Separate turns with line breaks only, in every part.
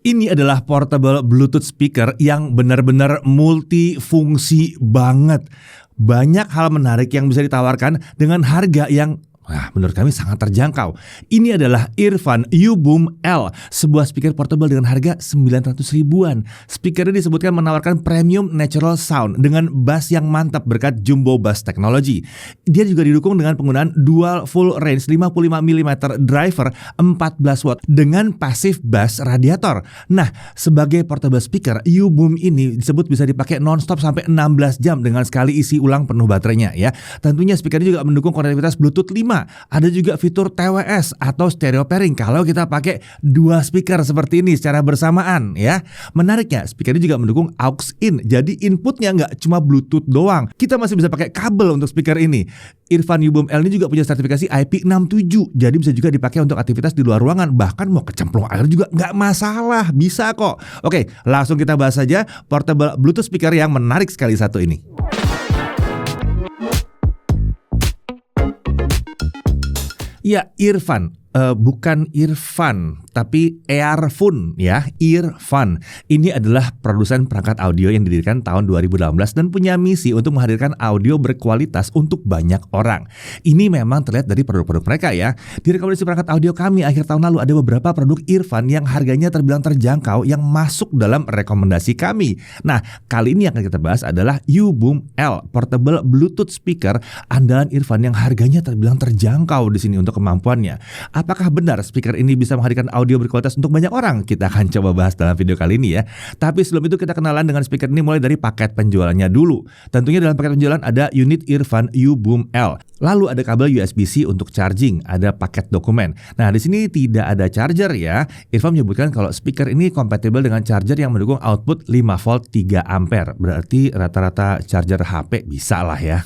Ini adalah portable Bluetooth speaker yang benar-benar multifungsi banget. Banyak hal menarik yang bisa ditawarkan dengan harga yang menurut kami sangat terjangkau. Ini adalah Earfun U-Boom L, sebuah speaker portable dengan harga 900 ribuan. Speaker ini disebutkan menawarkan premium natural sound dengan bass yang mantap berkat jumbo bass technology. Dia juga didukung dengan penggunaan dual full range 55 mm driver 14 watt dengan passive bass radiator. Nah, sebagai portable speaker, U-Boom ini disebut bisa dipakai non-stop sampai 16 jam dengan sekali isi ulang penuh baterainya ya. Tentunya speaker ini juga mendukung konektivitas Bluetooth 5. Ada juga fitur TWS atau stereo pairing kalau kita pakai dua speaker seperti ini secara bersamaan ya. Menariknya, speaker ini juga mendukung aux in. Jadi inputnya nggak cuma Bluetooth doang. Kita masih bisa pakai kabel untuk speaker ini. Earfun U-Boom L ini juga punya sertifikasi IP67. Jadi bisa juga dipakai untuk aktivitas di luar ruangan. Bahkan mau kecemplung air juga nggak masalah. Bisa kok. Oke, langsung kita bahas saja portable Bluetooth speaker yang menarik sekali satu ini. Ya, Earfun. Bukan Earfun, tapi Earfun ya, Earfun. Ini adalah produsen perangkat audio yang didirikan tahun 2018 dan punya misi untuk menghadirkan audio berkualitas untuk banyak orang. Ini memang terlihat dari produk-produk mereka ya. Di rekomendasi perangkat audio kami akhir tahun lalu ada beberapa produk Earfun yang harganya terbilang terjangkau yang masuk dalam rekomendasi kami. Nah, kali ini yang akan kita bahas adalah U-Boom L, portable Bluetooth speaker andalan Earfun yang harganya terbilang terjangkau di sini untuk kemampuannya. Apakah benar speaker ini bisa menghadirkan audio berkualitas untuk banyak orang? Kita akan coba bahas dalam video kali ini ya. Tapi sebelum itu kita kenalan dengan speaker ini mulai dari paket penjualannya dulu. Tentunya dalam paket penjualan ada unit Earfun U-Boom L. Lalu ada kabel USB-C untuk charging, ada paket dokumen. Nah, di sini tidak ada charger ya. Earfun menyebutkan kalau speaker ini kompatibel dengan charger yang mendukung output 5 volt 3 ampere. Berarti rata-rata charger HP bisa lah ya.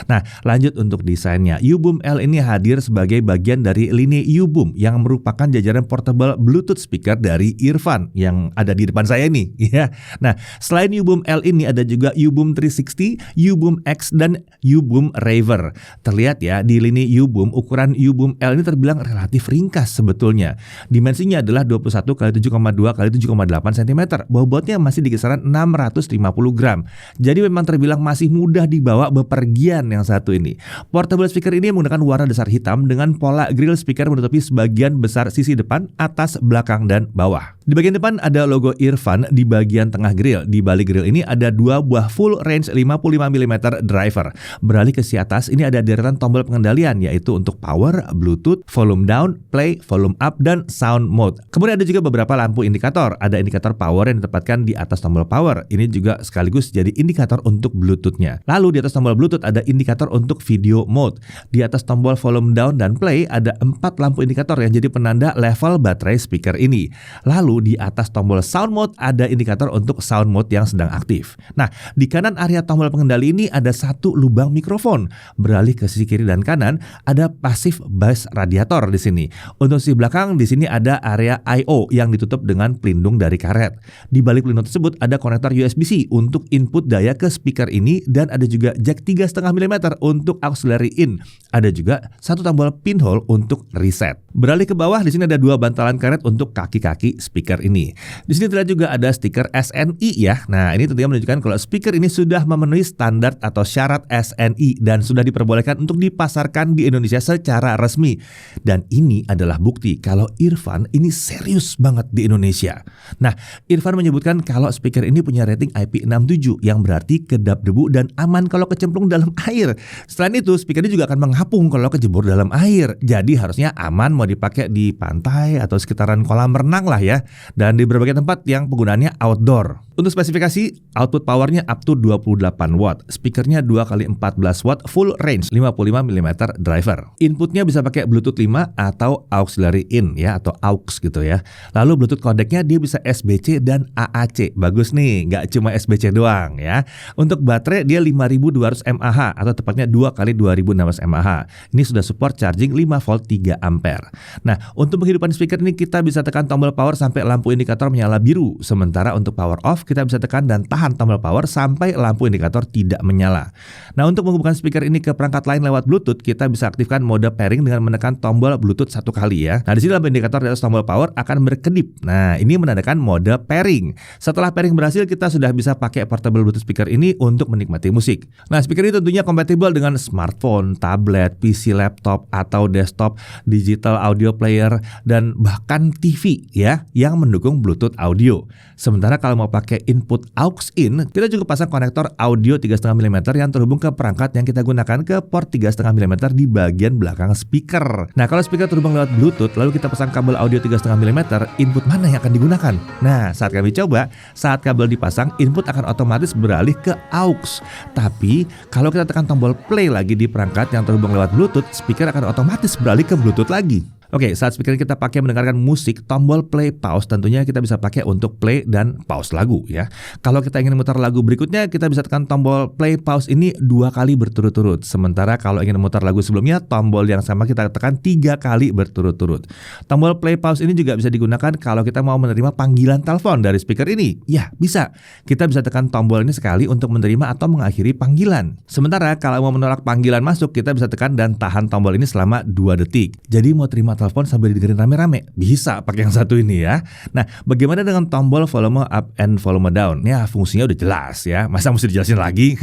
Nah, lanjut untuk desainnya. U-Boom L ini hadir sebagai bagian dari lini U-Boom yang merupakan jajaran portable Bluetooth speaker dari Earfun yang ada di depan saya ini ya. Nah, selain U-Boom L ini ada juga U-Boom 360, U-Boom X dan U-Boom Raver. Terlihat ya di lini U-Boom, ukuran U-Boom L ini terbilang relatif ringkas sebetulnya. Dimensinya adalah 21 x 7,2 x 7,8 cm. Bobotnya masih di kisaran 650 gram. Jadi memang terbilang masih mudah dibawa bepergian yang satu ini. Portable speaker ini menggunakan warna dasar hitam dengan pola grill speaker menutupi sebagian besar sisi depan, atas, belakang, dan bawah. Di bagian depan ada logo Earfun di bagian tengah grill. Di balik grill ini ada dua buah full range 55 mm driver. Beralih ke sisi atas, ini ada deretan tombol pengendalian yaitu untuk power, Bluetooth, volume down, play, volume up, dan sound mode. Kemudian ada juga beberapa lampu indikator. Ada indikator power yang ditempatkan di atas tombol power. Ini juga sekaligus jadi indikator untuk Bluetooth-nya. Lalu di atas tombol Bluetooth ada indikator untuk video mode. Di atas tombol volume down dan play ada 4 lampu indikator yang jadi penanda level baterai speaker ini. Lalu di atas tombol sound mode ada indikator untuk sound mode yang sedang aktif. Nah, di kanan area tombol pengendali ini ada satu lubang mikrofon. Beralih ke sisi kiri dan kanan ada passive bass radiator di sini. Untuk sisi belakang di sini ada area I/O yang ditutup dengan pelindung dari karet. Di balik pelindung tersebut ada konektor USB-C untuk input daya ke speaker ini dan ada juga jack 3,5 mm untuk auxiliary in. Ada juga satu tombol pinhole untuk reset. Beralih ke bawah di sini ada dua bantalan karet untuk kaki-kaki speaker ini. Di sini terlihat juga ada stiker SNI ya. Nah, ini tentunya menunjukkan kalau speaker ini sudah memenuhi standar atau syarat SNI dan sudah diperbolehkan untuk dipasarkan di Indonesia secara resmi. Dan ini adalah bukti kalau Earfun ini serius banget di Indonesia. Nah, Earfun menyebutkan kalau speaker ini punya rating IP67 yang berarti kedap debu dan aman kalau kecemplung dalam air. Selain itu, speaker ini juga akan menghapung kalau kejebur dalam air. Jadi harusnya aman mau dipakai di pantai atau sekitaran kolam renang lah ya. Dan di berbagai tempat yang penggunaannya outdoor. Untuk spesifikasi, output powernya up to 28 watt. Speakernya 2x14 watt full range 55 mm driver. Inputnya bisa pakai Bluetooth 5 atau auxiliary in ya, atau aux gitu ya. Lalu Bluetooth codecnya dia bisa SBC dan AAC. Bagus nih, nggak cuma SBC doang ya. Untuk baterai dia 5200 mAh atau tepatnya 2 x 2600 mAh. Ini sudah support charging 5 volt 3 ampere. Nah, untuk penghidupan speaker ini kita bisa tekan tombol power sampai lampu indikator menyala biru. Sementara untuk power off off, kita bisa tekan dan tahan tombol power sampai lampu indikator tidak menyala. Nah, untuk menghubungkan speaker ini ke perangkat lain lewat Bluetooth, kita bisa aktifkan mode pairing dengan menekan tombol Bluetooth 1 kali ya. Nah, di sini lampu indikator di atas tombol power akan berkedip. Nah, ini menandakan mode pairing. Setelah pairing berhasil, kita sudah bisa pakai portable Bluetooth speaker ini untuk menikmati musik. Nah, speaker ini tentunya kompatibel dengan smartphone, tablet, PC, laptop, atau desktop, digital audio player, dan bahkan TV ya yang mendukung Bluetooth audio. Sementara kalau mau pakai input aux in, kita juga pasang konektor audio 3,5 mm yang terhubung ke perangkat yang kita gunakan ke port 3,5 mm di bagian belakang speaker. Nah, kalau speaker terhubung lewat Bluetooth, lalu kita pasang kabel audio 3,5 mm, input mana yang akan digunakan? Nah, saat kami coba, saat kabel dipasang, input akan otomatis beralih ke aux. Tapi, kalau kita tekan tombol play lagi di perangkat yang terhubung lewat Bluetooth, speaker akan otomatis beralih ke Bluetooth lagi. Oke, saat speaker kita pakai mendengarkan musik, tombol play pause tentunya kita bisa pakai untuk play dan pause lagu ya. Kalau kita ingin memutar lagu berikutnya, kita bisa tekan tombol play pause ini 2 kali berturut-turut. Sementara kalau ingin memutar lagu sebelumnya, tombol yang sama kita tekan 3 kali berturut-turut. Tombol play pause ini juga bisa digunakan kalau kita mau menerima panggilan telepon dari speaker ini. Ya, bisa. Kita bisa tekan tombol ini sekali untuk menerima atau mengakhiri panggilan. Sementara kalau mau menolak panggilan masuk, kita bisa tekan dan tahan tombol ini selama 2 detik. Jadi mau terima telepon sambil didengerin rame-rame, bisa pakai yang satu ini ya. Nah, bagaimana dengan tombol volume up and volume down? Ya, fungsinya udah jelas ya, masa mesti dijelasin lagi?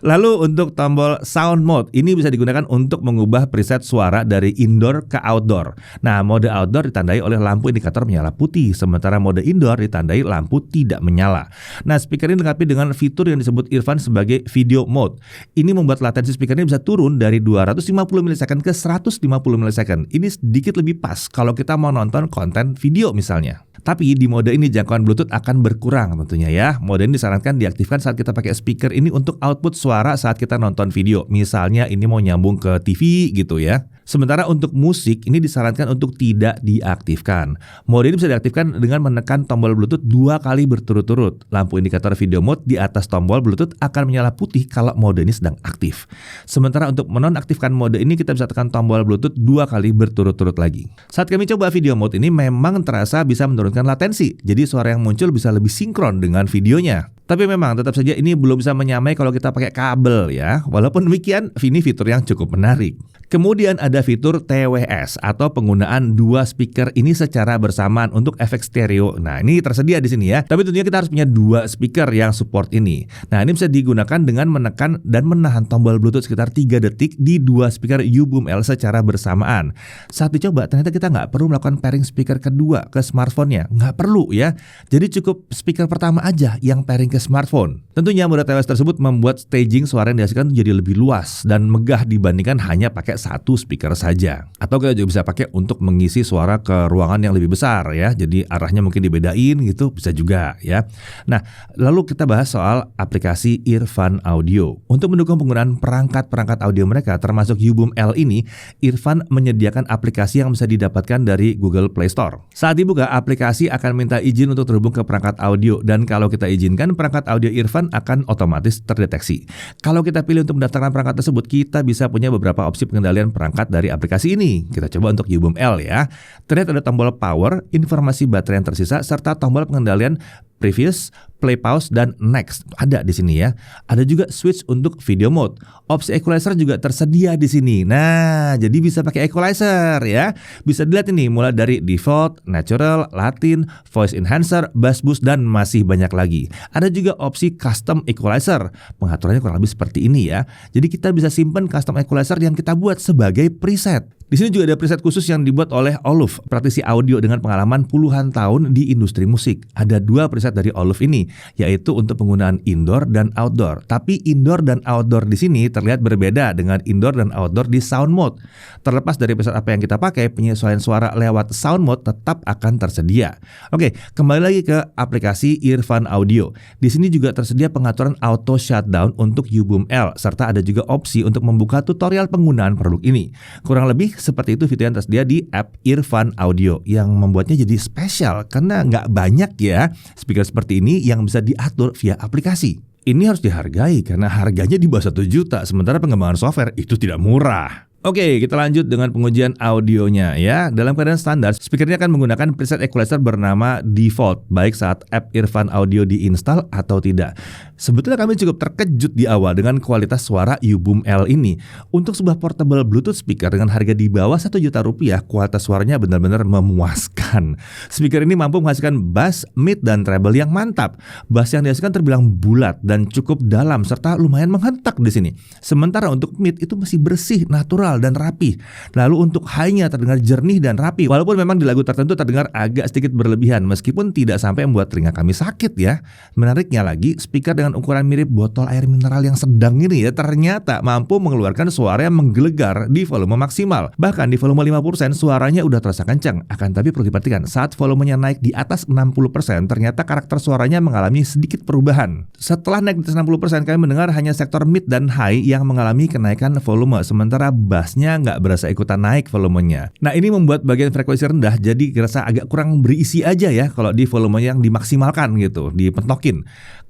Lalu untuk tombol sound mode, ini bisa digunakan untuk mengubah preset suara dari indoor ke outdoor. Nah, mode outdoor ditandai oleh lampu indikator menyala putih, sementara mode indoor ditandai lampu tidak menyala. Nah, speaker ini dilengkapi dengan fitur yang disebut Earfun sebagai video mode. Ini membuat latensi speaker ini bisa turun dari 250 ms ke 150 ms. Ini sedikit lebih pas kalau kita mau nonton konten video misalnya. Tapi di mode ini jangkauan Bluetooth akan berkurang tentunya ya. Mode ini disarankan diaktifkan saat kita pakai speaker ini untuk output suara saat kita nonton video. Misalnya ini mau nyambung ke TV gitu ya. Sementara untuk musik ini disarankan untuk tidak diaktifkan. Mode ini bisa diaktifkan dengan menekan tombol Bluetooth 2 kali berturut-turut. Lampu indikator video mode di atas tombol Bluetooth akan menyala putih kalau mode ini sedang aktif. Sementara untuk menonaktifkan mode ini kita bisa tekan tombol Bluetooth 2 kali berturut-turut lagi. Saat kami coba video mode ini memang terasa bisa menurunkan latensi. Jadi suara yang muncul bisa lebih sinkron dengan videonya. Tapi memang tetap saja ini belum bisa menyamai kalau kita pakai kabel ya. Walaupun demikian, ini fitur yang cukup menarik. Kemudian ada fitur TWS atau penggunaan 2 speaker ini secara bersamaan untuk efek stereo. Nah, ini tersedia di sini ya. Tapi tentunya kita harus punya 2 speaker yang support ini. Nah, ini bisa digunakan dengan menekan dan menahan tombol Bluetooth sekitar 3 detik di 2 speaker U-Boom L secara bersamaan. Saat dicoba, ternyata kita nggak perlu melakukan pairing speaker kedua ke smartphone-nya. Nggak perlu ya. Jadi cukup speaker pertama aja yang pairing ke smartphone. Tentunya mode TWS tersebut membuat staging suara yang dihasilkan jadi lebih luas dan megah dibandingkan hanya pakai 1 speaker saja. Atau kita juga bisa pakai untuk mengisi suara ke ruangan yang lebih besar ya. Jadi arahnya mungkin dibedain gitu, bisa juga ya. Nah, lalu kita bahas soal aplikasi Earfun Audio. Untuk mendukung penggunaan perangkat-perangkat audio mereka termasuk U-Boom L ini, Earfun menyediakan aplikasi yang bisa didapatkan dari Google Play Store. Saat dibuka, aplikasi akan minta izin untuk terhubung ke perangkat audio dan kalau kita izinkan, perangkat audio Earfun akan otomatis terdeteksi. Kalau kita pilih untuk mendaftarkan perangkat tersebut, kita bisa punya beberapa opsi pengendalian perangkat dari aplikasi ini. Kita coba untuk U-Boom L ya. Terlihat ada tombol power, informasi baterai yang tersisa, serta tombol pengendalian previous, play pause, dan next. Ada di sini ya. Ada juga switch untuk video mode. Opsi equalizer juga tersedia di sini. Nah, jadi bisa pakai equalizer ya. Bisa dilihat ini mulai dari default, natural, latin, voice enhancer, bass boost, dan masih banyak lagi. Ada juga opsi custom equalizer. Pengaturannya kurang lebih seperti ini ya. Jadi kita bisa simpan custom equalizer yang kita buat sebagai preset. Di sini juga ada preset khusus yang dibuat oleh Olof, praktisi audio dengan pengalaman puluhan tahun di industri musik. Ada 2 preset dari Olof ini, yaitu untuk penggunaan indoor dan outdoor. Tapi indoor dan outdoor di sini terlihat berbeda dengan indoor dan outdoor di sound mode. Terlepas dari preset apa yang kita pakai, penyesuaian suara lewat sound mode tetap akan tersedia. Oke, kembali lagi ke aplikasi Earfun Audio. Di sini juga tersedia pengaturan auto shutdown untuk U-Boom L, serta ada juga opsi untuk membuka tutorial penggunaan produk ini. Kurang lebih seperti itu fitur yang tersedia di app Earfun Audio yang membuatnya jadi spesial karena nggak banyak ya speaker seperti ini yang bisa diatur via aplikasi. Ini harus dihargai karena harganya di bawah 1 juta, sementara pengembangan software itu tidak murah. Oke, kita lanjut dengan pengujian audionya ya. Dalam keadaan standar, speaker ini akan menggunakan preset equalizer bernama default, baik saat app Earfun Audio diinstal atau tidak. Sebetulnya kami cukup terkejut di awal dengan kualitas suara U-Boom L ini. Untuk sebuah portable Bluetooth speaker dengan harga di bawah 1 juta rupiah, kualitas suaranya benar-benar memuaskan. Speaker ini mampu menghasilkan bass, mid, dan treble yang mantap. Bass yang dihasilkan terbilang bulat dan cukup dalam serta lumayan menghentak di sini. Sementara untuk mid itu masih bersih, natural, dan rapi. Lalu untuk high-nya terdengar jernih dan rapi. Walaupun memang di lagu tertentu terdengar agak sedikit berlebihan, meskipun tidak sampai membuat telinga kami sakit ya. Menariknya lagi, speaker dengan ukuran mirip botol air mineral yang sedang ini ya, ternyata mampu mengeluarkan suara yang menggelegar di volume maksimal. Bahkan di volume 50% suaranya udah terasa kencang. Akan tapi perlu diperhatikan, saat volumenya naik di atas 60%, ternyata karakter suaranya mengalami sedikit perubahan. Setelah naik di atas 60%, kami mendengar hanya sektor mid dan high yang mengalami kenaikan volume, sementara bassnya nggak berasa ikutan naik volumenya. Nah, ini membuat bagian frekuensi rendah jadi kerasa agak kurang berisi aja ya kalau di volume yang dimaksimalkan gitu, dipentokin.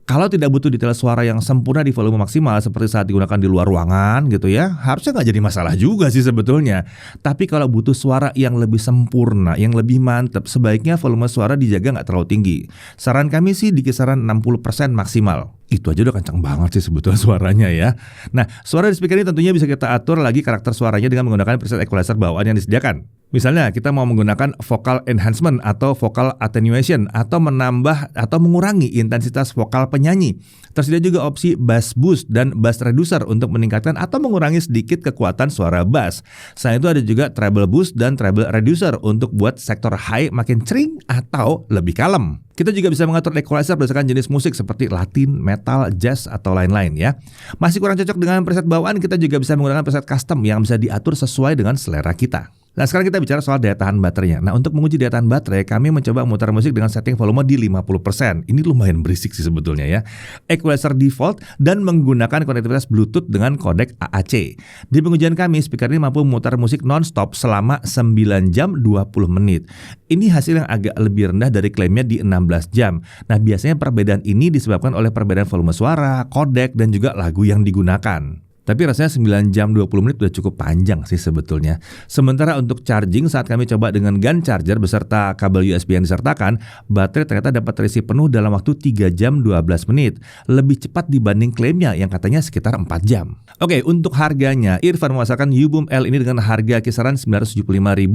Kalau tidak butuh detail suara yang sempurna di volume maksimal seperti saat digunakan di luar ruangan gitu ya, harusnya nggak jadi masalah juga sih sebetulnya. Tapi kalau butuh suara yang lebih sempurna, yang lebih mantap, sebaiknya volume suara dijaga nggak terlalu tinggi. Saran kami sih di kisaran 60% maksimal. Itu aja udah kencang banget sih sebetulnya suaranya ya. Nah, suara di speaker ini tentunya bisa kita atur lagi karakter suaranya dengan menggunakan preset equalizer bawaan yang disediakan. Misalnya kita mau menggunakan vocal enhancement atau vocal attenuation atau menambah atau mengurangi intensitas vokal penyanyi. Tersedia juga opsi bass boost dan bass reducer untuk meningkatkan atau mengurangi sedikit kekuatan suara bass. Selain itu ada juga treble boost dan treble reducer untuk buat sektor high makin cering atau lebih kalem. Kita juga bisa mengatur equalizer berdasarkan jenis musik seperti Latin, metal, jazz, atau lain-lain ya. Masih kurang cocok dengan preset bawaan, kita juga bisa menggunakan preset custom yang bisa diatur sesuai dengan selera kita. Nah, sekarang kita bicara soal daya tahan baterainya. Nah, untuk menguji daya tahan baterai, kami mencoba memutar musik dengan setting volume di 50%. Ini lumayan berisik sih sebetulnya ya. Equalizer default dan menggunakan konektivitas Bluetooth dengan kodek AAC. Di pengujian kami, speaker ini mampu memutar musik non-stop selama 9 jam 20 menit. Ini hasil yang agak lebih rendah dari klaimnya di 16 jam. Nah, biasanya perbedaan ini disebabkan oleh perbedaan volume suara, kodek, dan juga lagu yang digunakan. Tapi rasanya 9 jam 20 menit udah cukup panjang sih sebetulnya. Sementara untuk charging saat kami coba dengan GAN charger beserta kabel USB yang disertakan, baterai ternyata dapat terisi penuh dalam waktu 3 jam 12 menit. Lebih cepat dibanding klaimnya yang katanya sekitar 4 jam. Oke, untuk harganya, Earfun memasarkan U-Boom L ini dengan harga kisaran 975.000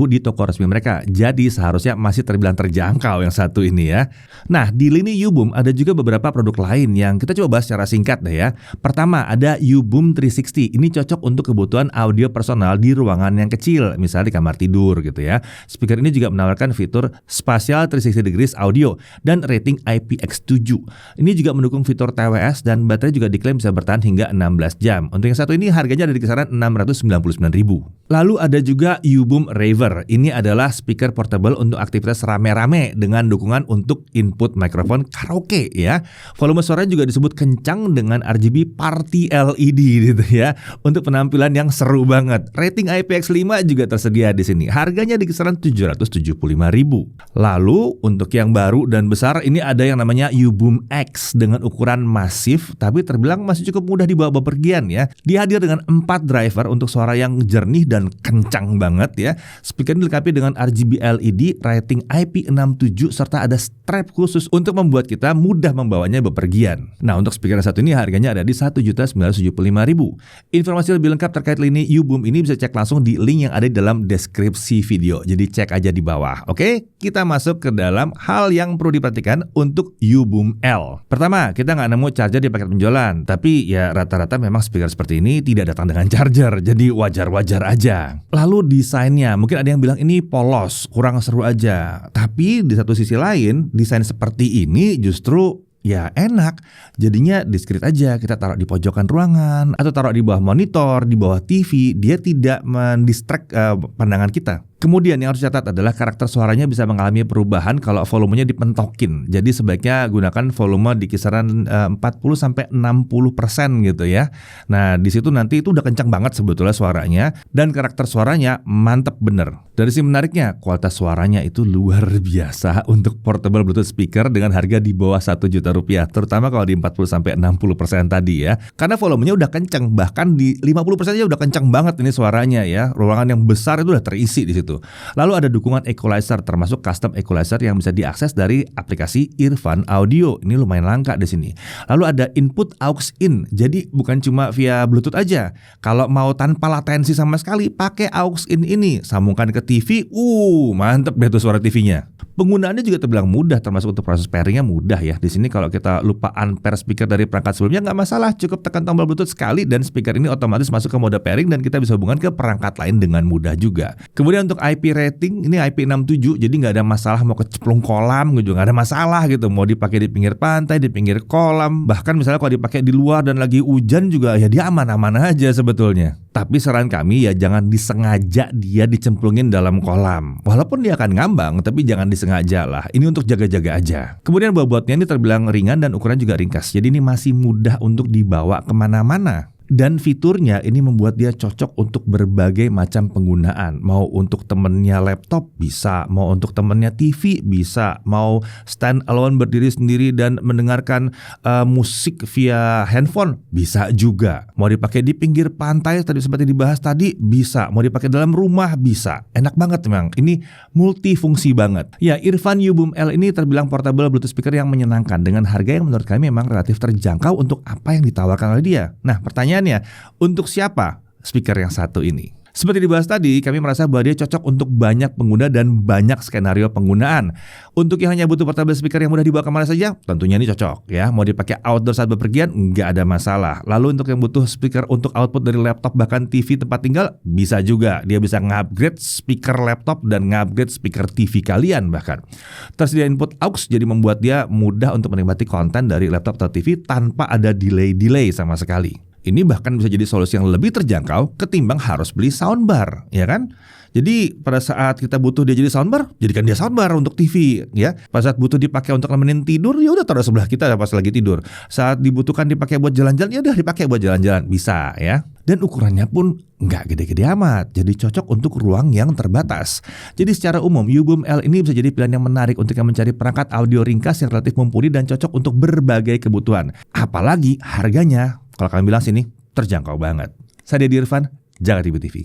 di toko resmi mereka. Jadi seharusnya masih terbilang terjangkau yang satu ini ya. Nah, di lini U-Boom ada juga beberapa produk lain yang kita coba bahas secara singkat deh ya. Pertama, ada U-Boom 360. Ini cocok untuk kebutuhan audio personal di ruangan yang kecil, misalnya di kamar tidur gitu ya. Speaker ini juga menawarkan fitur Spatial 360 Degrees Audio dan rating IPX7. Ini juga mendukung fitur TWS dan baterai juga diklaim bisa bertahan hingga 16 jam. Untuk yang satu ini harganya ada di kisaran 699.000. Lalu ada juga U-Boom Raver. Ini adalah speaker portable untuk aktivitas rame-rame dengan dukungan untuk input mikrofon karaoke ya. Volume suara juga disebut kencang dengan RGB Party LED gitu ya, untuk penampilan yang seru banget. Rating IPX5 juga tersedia di sini. Harganya di kisaran 775.000. Lalu untuk yang baru dan besar ini ada yang namanya U-Boom X dengan ukuran masif tapi terbilang masih cukup mudah dibawa bepergian ya. Dihadir dengan 4 driver untuk suara yang jernih dan kencang banget ya. Speaker dilengkapi dengan RGB LED, rating IP67 serta ada strap khusus untuk membuat kita mudah membawanya bepergian. Nah, untuk speaker satu ini harganya ada di 1.975.000. Informasi lebih lengkap terkait lini U-Boom ini bisa cek langsung di link yang ada di dalam deskripsi video. Jadi cek aja di bawah. Oke, kita masuk ke dalam hal yang perlu diperhatikan untuk U-Boom L. Pertama, kita nggak nemu charger di paket penjualan. Tapi ya rata-rata memang speaker seperti ini tidak datang dengan charger. Jadi wajar-wajar aja. Lalu desainnya, mungkin ada yang bilang ini polos, kurang seru aja. Tapi di satu sisi lain, desain seperti ini justru ya enak, jadinya diskret aja. Kita taruh di pojokan ruangan atau taruh di bawah monitor, di bawah TV, dia tidak mendistract pandangan kita. Kemudian yang harus dicatat adalah karakter suaranya bisa mengalami perubahan kalau volumenya dipentokin. Jadi sebaiknya gunakan volume di kisaran 40-60% gitu ya. Nah di situ nanti itu udah kencang banget sebetulnya suaranya, dan karakter suaranya mantep bener. Dari sisi menariknya, kualitas suaranya itu luar biasa untuk portable Bluetooth speaker dengan harga di bawah 1 juta rupiah, terutama kalau di 40-60% tadi ya. Karena volumenya udah kencang, bahkan di 50% aja udah kencang banget ini suaranya ya. Ruangan yang besar itu udah terisi di situ. Lalu ada dukungan equalizer, termasuk custom equalizer yang bisa diakses dari aplikasi Earfun Audio. Ini lumayan langka di sini. Lalu ada input aux in. Jadi bukan cuma via Bluetooth aja. Kalau mau tanpa latensi sama sekali, pakai aux in ini, sambungkan ke TV. Mantep deh tuh suara TV-nya. Penggunaannya juga terbilang mudah, termasuk untuk proses pairingnya mudah ya. Di sini kalau kita lupa unpair speaker dari perangkat sebelumnya nggak masalah, cukup tekan tombol Bluetooth sekali dan speaker ini otomatis masuk ke mode pairing dan kita bisa hubungkan ke perangkat lain dengan mudah juga. Kemudian untuk IP rating ini IP67, jadi nggak ada masalah mau kecemplung kolam gitu, nggak ada masalah gitu. Mau dipakai di pinggir pantai, di pinggir kolam, bahkan misalnya kalau dipakai di luar dan lagi hujan juga ya dia aman-aman aja sebetulnya. Tapi saran kami ya jangan disengaja dia dicemplungin dalam kolam. Walaupun dia akan ngambang, tapi jangan disengaja lah. Ini untuk jaga-jaga aja. Kemudian bobotnya ini terbilang ringan dan ukuran juga ringkas. Jadi ini masih mudah untuk dibawa kemana-mana. Dan fiturnya ini membuat dia cocok untuk berbagai macam penggunaan. Mau untuk temennya laptop bisa, mau untuk temennya TV bisa, mau stand alone berdiri sendiri dan mendengarkan musik via handphone bisa juga. Mau dipakai di pinggir pantai tadi seperti dibahas tadi bisa, mau dipakai dalam rumah bisa. Enak banget memang. Ini multifungsi banget. Ya, Earfun U-Boom L ini terbilang portable Bluetooth speaker yang menyenangkan dengan harga yang menurut kami memang relatif terjangkau untuk apa yang ditawarkan oleh dia. Nah, pertanyaannya, untuk siapa speaker yang satu ini? Seperti dibahas tadi, kami merasa bahwa dia cocok untuk banyak pengguna dan banyak skenario penggunaan. Untuk yang hanya butuh portable speaker yang mudah dibawa kemana saja, tentunya ini cocok ya. Mau dipakai outdoor saat bepergian, nggak ada masalah. Lalu untuk yang butuh speaker untuk output dari laptop bahkan TV tempat tinggal, bisa juga. Dia bisa nge-upgrade speaker laptop dan nge-upgrade speaker TV kalian bahkan. Tersedia input aux, jadi membuat dia mudah untuk menikmati konten dari laptop atau TV tanpa ada delay sama sekali. Ini bahkan bisa jadi solusi yang lebih terjangkau ketimbang harus beli soundbar, ya kan? Jadi pada saat kita butuh dia jadi soundbar, jadikan dia soundbar untuk TV, ya. Pada saat butuh dipakai untuk nemenin tidur, ya udah taruh sebelah kita pas lagi tidur. Saat dibutuhkan dipakai buat jalan-jalan, ya udah dipakai buat jalan-jalan, bisa ya. Dan ukurannya pun nggak gede-gede amat, jadi cocok untuk ruang yang terbatas. Jadi secara umum U-Boom L ini bisa jadi pilihan yang menarik untuk yang mencari perangkat audio ringkas yang relatif mumpuni dan cocok untuk berbagai kebutuhan. Apalagi harganya, kalau kalian bilang sini terjangkau banget. Saya Deddy Irfan, Jaga TV TV.